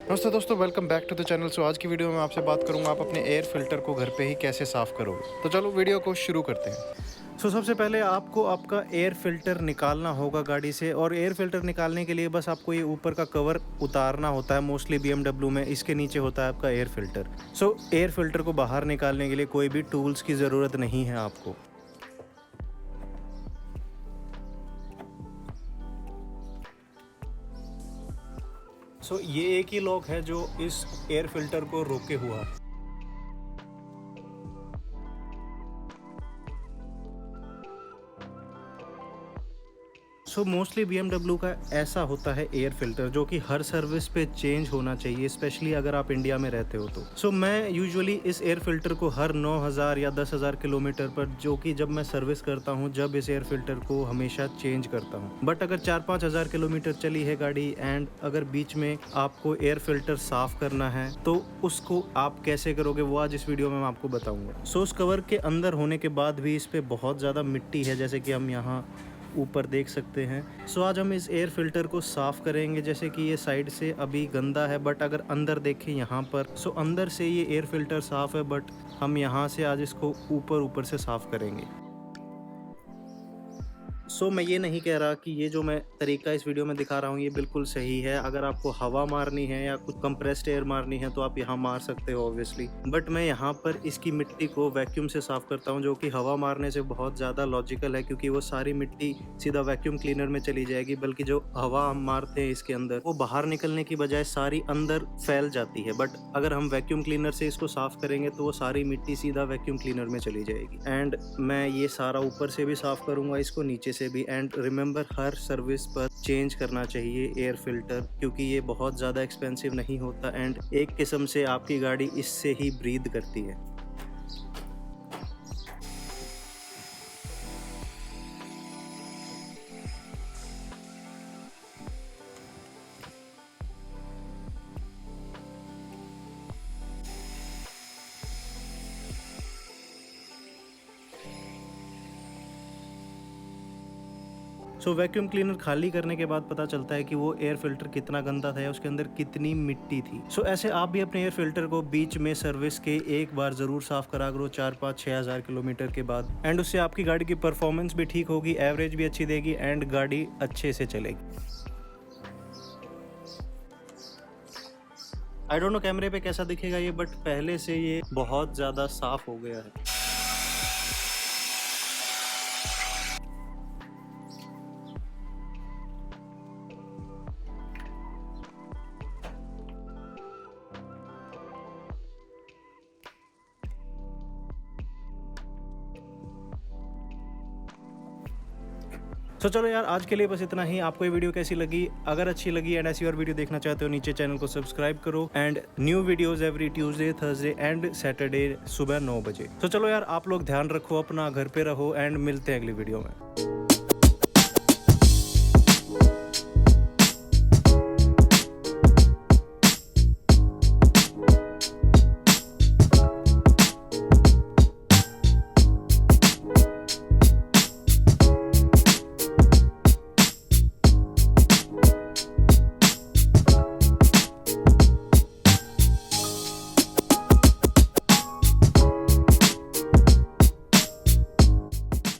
नमस्ते दोस्तों, welcome back to the channel. आज की वीडियो में आपसे बात करूंगा आप अपने एयर फिल्टर को घर पे ही कैसे साफ़ करोगे। तो चलो वीडियो को शुरू करते हैं। सबसे पहले आपको आपका एयर फिल्टर निकालना होगा गाड़ी से, और एयर फिल्टर निकालने के लिए बस आपको ये ऊपर का कवर उतारना होता है। मोस्टली BMW में इसके नीचे होता है आपका एयर फिल्टर। एयर फिल्टर को बाहर निकालने के लिए कोई भी टूल्स की ज़रूरत नहीं है आपको। ये एक ही लॉक है जो इस एयर फिल्टर को रोके हुआ है। मोस्टली BMW का ऐसा होता है एयर फिल्टर, जो कि हर सर्विस पे चेंज होना चाहिए, स्पेशली अगर आप इंडिया में रहते हो तो। मैं यूजुअली इस एयर फिल्टर को हर 9000 या 10,000 किलोमीटर पर, जो कि जब मैं सर्विस करता हूँ, जब इस एयर फिल्टर को हमेशा चेंज करता हूँ। बट अगर 4-5 हज़ार किलोमीटर चली है गाड़ी एंड अगर बीच में आपको एयर फिल्टर साफ करना है, तो उसको आप कैसे करोगे वो आज इस वीडियो में मैं आपको बताऊंगा। उस कवर के अंदर होने के बाद भी इस पे बहुत ज़्यादा मिट्टी है, जैसे कि हम यहाँ ऊपर देख सकते हैं। आज हम इस एयर फिल्टर को साफ़ करेंगे। जैसे कि ये साइड से अभी गंदा है, बट अगर अंदर देखें यहाँ पर, अंदर से ये एयर फिल्टर साफ़ है, बट हम यहाँ से आज इसको ऊपर से साफ़ करेंगे। मैं ये नहीं कह रहा कि ये जो मैं तरीका इस वीडियो में दिखा रहा हूँ ये बिल्कुल सही है। अगर आपको हवा मारनी है या कुछ कंप्रेस्ड एयर मारनी है तो आप यहाँ मार सकते हो ऑब्वियसली, बट मैं यहाँ पर इसकी मिट्टी को वैक्यूम से साफ़ करता हूँ, जो कि हवा मारने से बहुत ज़्यादा लॉजिकल है, क्योंकि वो सारी मिट्टी सीधा वैक्यूम क्लीनर में चली जाएगी। बल्कि जो हवा हम मारते हैं इसके अंदर, वो बाहर निकलने की बजाय सारी अंदर फैल जाती है। बट अगर हम वैक्यूम क्लीनर से इसको साफ़ करेंगे तो वो सारी मिट्टी सीधा वैक्यूम क्लीनर में चली जाएगी। एंड मैं ये सारा ऊपर से भी साफ़ करूँगा, इसको नीचे से भी। एंड रिमेंबर, हर सर्विस पर चेंज करना चाहिए एयर फिल्टर, क्योंकि ये बहुत ज़्यादा एक्सपेंसिव नहीं होता एंड एक किस्म से आपकी गाड़ी इससे ही ब्रीथ करती है। वैक्यूम क्लीनर खाली करने के बाद पता चलता है कि वो एयर फिल्टर कितना गंदा था या उसके अंदर कितनी मिट्टी थी। ऐसे आप भी अपने एयर फिल्टर को बीच में सर्विस के एक बार ज़रूर साफ़ करा करो, 4-5-6 हज़ार किलोमीटर के बाद। एंड उससे आपकी गाड़ी की परफॉर्मेंस भी ठीक होगी, एवरेज भी अच्छी देगी एंड गाड़ी अच्छे से चलेगी। आई डोंट नो कैमरे पे कैसा दिखेगा ये, बट पहले से ये बहुत ज़्यादा साफ़ हो गया है। चलो यार, आज के लिए बस इतना ही। आपको ये वीडियो कैसी लगी? अगर अच्छी लगी एंड ऐसी और वीडियो देखना चाहते हो, नीचे चैनल को सब्सक्राइब करो। And new videos every Tuesday, Thursday and Saturday सुबह 9 बजे। चलो यार, आप लोग ध्यान रखो अपना, घर पे रहो एंड मिलते हैं अगली वीडियो में।